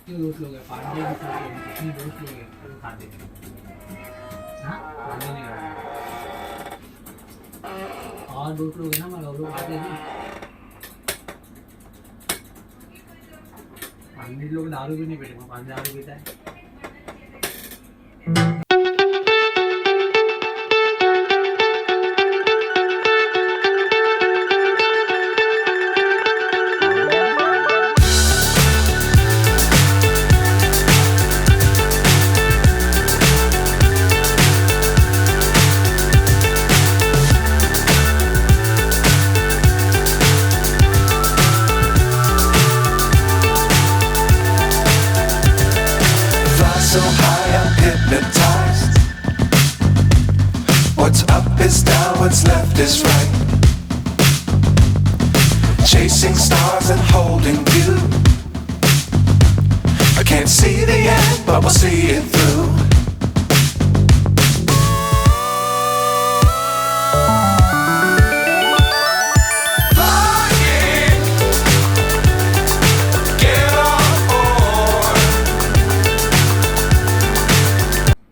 क्यों दोस्त लोग हैं? पांडे भी खाते हैं, कितने दोस्त लोग हैं वो खाते हैं? हाँ, पांडे नहीं खाते। और दोस्त लोग हैं ना हमारे, वो लोग खाते हैं ना। पांडे लोग दारू भी नहीं पीते, पांडे दारू पीता है। So high I'm hypnotized. What's up is down, what's left is right. Chasing stars and holding you. I can't see the end, but we'll see it through.